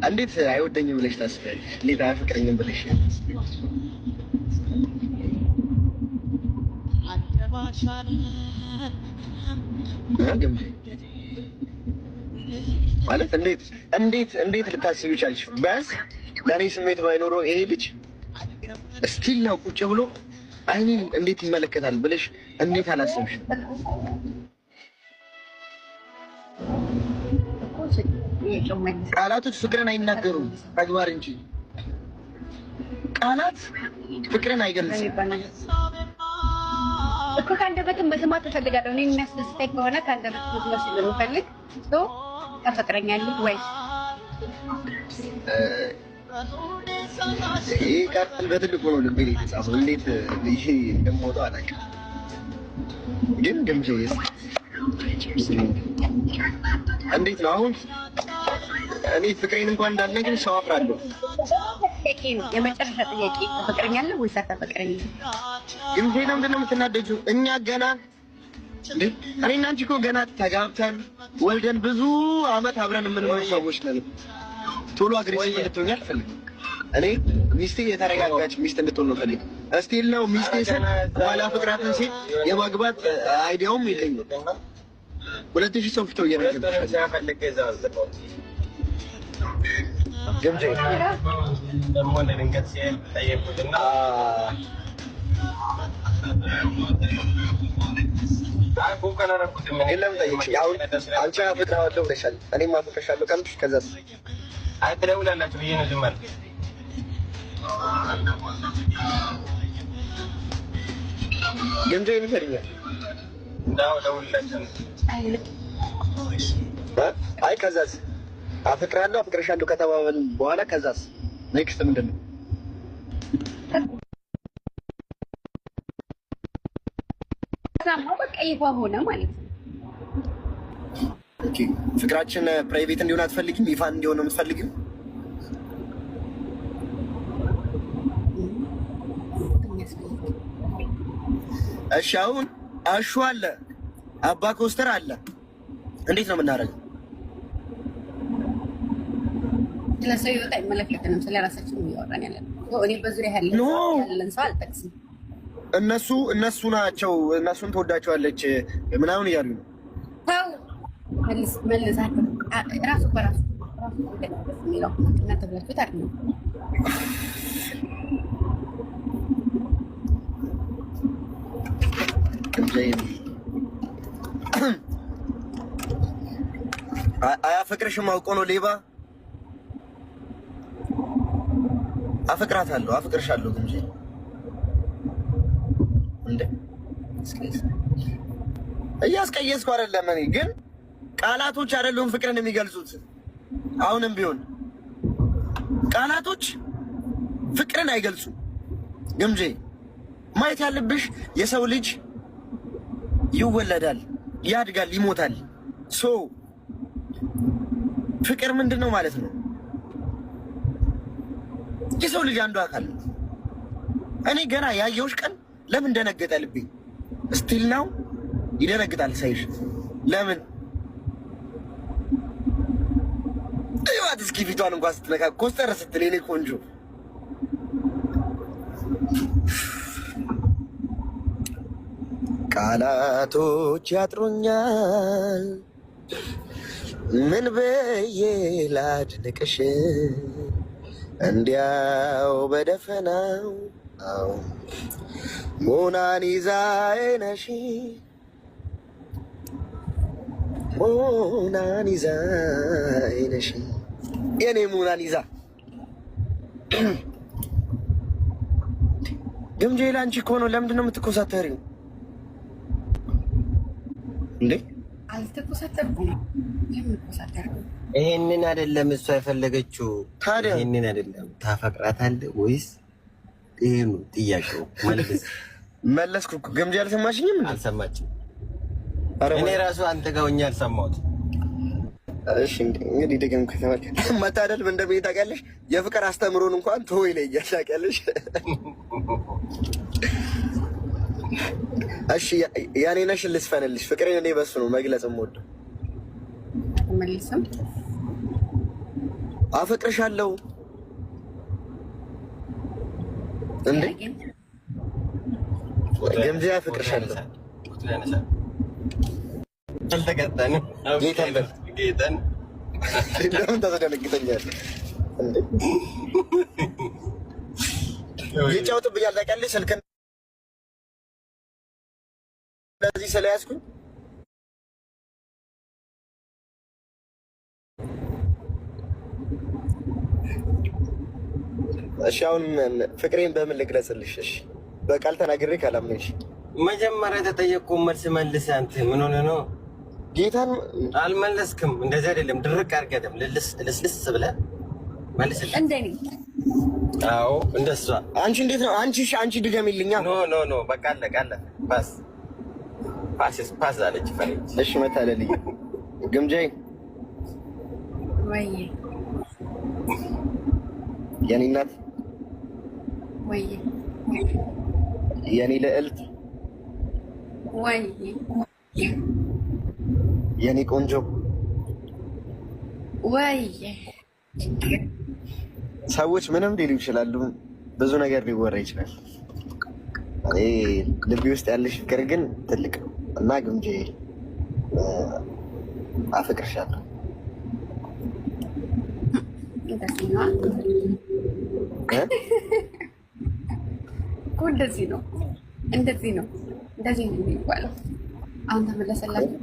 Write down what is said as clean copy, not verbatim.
እንዴት አይወደኝም ብለሽ ታስቢያለሽ? እንዴት አያፈቅረኝም ብለሽ ማለት እንዴት ልታስቢው ቻልሽ? ቢያንስ ለእኔ ስሜት ባይኖረው ይሄ ልጅ እስቲል ነው ቁጭ ብሎ አይኔን እንዴት ይመለከታል ብለሽ እንዴት አላሰብሽ? ቃላቶች ፍቅርን አይናገሩም፣ ተግባር እንጂ። ቃላት ፍቅርን አይገልጽም እኮ። ከአንደበትም መስማት እፈልጋለሁ። እኔ የሚያስደስተኝ ከሆነ ከአንደበት መስማት ስለምፈልግ ታፈቅረኛለህ ወይ? ይሄ ቃል በትልቁ ነው ልቤ ላይ የተጻፈው። እንዴት ይሄ እንደምወጣው አላውቅም፣ ግን ግምጄ እንዴት ነው አሁን እኔ ፍቅሬን እንኳን እንዳልነግርሽ ሰው አፍራለሁ። የመጨረሻ ጥያቄ ታፈቅረኛለህ ወይስ አታፈቅረኝም? ግምጄ ነው። ምንድን ነው የምትናደጂው? እኛ ገና እኔና አንቺ እኮ ገና ተጋብተን ወልደን ብዙ አመት አብረን የምንኖር ሰዎች ነን። ቶሎ አግሬሲቭ እንድትሆኝ አልፈልግም። እኔ ሚስቴ የተረጋጋች ሚስት እንድትሆን ነው ፈልግ። እስቲል ነው ሚስቴ ስል ባላ ፍቅራትን ሴት የማግባት አይዲያውም የለኝም። 2000 ሰው ፊተው እየነገርኩሽ ግምጄ ደግሞ እንደድንገት ሲል ጠየቁትና የለም ጠይቅሽ። አሁን አንቺ አፈቅርሃለሁ ብለሻል፣ እኔም አፈቅርሻለሁ ካልኩሽ ከዛስ ትደውላላችሁ ብዬ ነው ዝም አልኩት። ግምጄ ይፈልኛል እንዳው ደውላችሁ አይ ከዛስ አፈቅርሃለሁ አፈቅርሻለሁ ከተባባል በኋላ ከዛስ ኔክስት ምንድን ነው? ከዛማ በቃ ይፋ ሆነ ማለት ነው። ኦኬ ፍቅራችን ፕራይቬት እንዲሆን አትፈልጊም? ይፋ እንዲሆን ነው የምትፈልጊው? እሺ አሁን አሹ አለ፣ አባ ኮስተር አለ። እንዴት ነው የምናደርገው? ስለሰው ይወጣ አይመለከተንም። ስለራሳችን ነው እያወራን ያለን። እኔ በዙሪያ ያለን ሰው አልጠቅስም። እነሱ ናቸው። እነሱን ትወዳቸዋለች ምናምን እያሉ ነው። ተው መልሳለሁ። ራሱ በራሱ የሚለው እናንተ ብላችሁት አይደለም። አያፈቅርሽም አውቆ ነው ሌባ። አፈቅራታለሁ አፈቅርሻለሁ እንጂ እንዴ እያስቀየስኩ አይደለም። እኔ ግን ቃላቶች አይደሉም ፍቅርን የሚገልጹት። አሁንም ቢሆን ቃላቶች ፍቅርን አይገልጹም። ግምጄ ማየት ያለብሽ የሰው ልጅ ይወለዳል፣ ያድጋል፣ ይሞታል። ሶ ፍቅር ምንድን ነው ማለት ነው? የሰው ልጅ አንዱ አካል ነው። እኔ ገና ያየሁሽ ቀን ለምን ደነገጠ ልቤ? ስቲል ነው ይደነግጣል ሳይሽ። ለምን እዩዋት እስኪ ፊቷን እንኳን ስትነካ ኮስተር ስትል የኔ ቆንጆ። ቃላቶች ያጥሩኛል ምን ብዬ ላድንቅሽ እንዲያው በደፈናው ሞናሊዛዬ ነሽ ሞናሊዛዬ ነሽ የኔ ሞናሊዛ። ግምጄ ላንቺ እኮ ነው። ለምንድን ነው የምትኮሳተሪው እንዴ? አልተኮሳተርኩም። ለምን ኮሳተር? ይሄንን አይደለም እሷ የፈለገችው። ታዲያ ይሄንን አይደለም። ታፈቅራታለህ ወይስ? ይሄ ነው ጥያቄው። መለስኩ እኮ። ግምጄ አልሰማሽኝም? አልሰማችም። እኔ ራሱ አንተ ጋር ሆኜ አልሰማሁት። እሺ እንግዲህ ደግሞ ከተባለ መታደል እንደምን ታውቂያለሽ? የፍቅር አስተምሮን እንኳን ተወው ይለኛል ታውቂያለሽ። እሺ ያኔ ነሽ ልስፈንልሽ ፍቅሬን እኔ በሱ ነው መግለጽ የምወደው። መልስም አፈቅርሻለሁ እንዴ ገምዜ አፈቅርሻለሁ አልተቀጣንም ጌታን ለምን ታስደነግጠኛለህ እንዴ? ይጫወትብኛል ታውቂያለሽ ስልክ እንደዚህ ስለያዝኩኝ እሺ አሁን ፍቅሬን በምን ልግለጽልሽ? እሺ በቃል ተናግሬ ካላመንሽ መጀመሪያ ተጠየቅኩ መልስ መልስ። አንተ ምን ሆነ ነው? ጌታን አልመለስክም። እንደዚህ አይደለም። ድርቅ አድርገህ ልስልስ ብለህ መልስልኝ። እንደኔ አዎ እንደሷ። አንቺ እንዴት ነው? አንቺ ድገሚልኛ። ኖ በቃ አለቀ። ፓስ አለች ፈረንጅ። እሺ መታለልኝ ግምጃዬ ወይ የኔ እናት ወይ የኔ ልዕልት ወይ የኔ ቆንጆ ወይ ሰዎች ምንም ሊሉ ይችላሉ፣ ብዙ ነገር ሊወራ ይችላል። እኔ ልቤ ውስጥ ያለሽ ፍቅር ግን ትልቅ ነው እና ግምጄ አፈቅርሻለሁ። እንደዚህ ነው የሚባለው። አሁን ተመለሰላችሁ።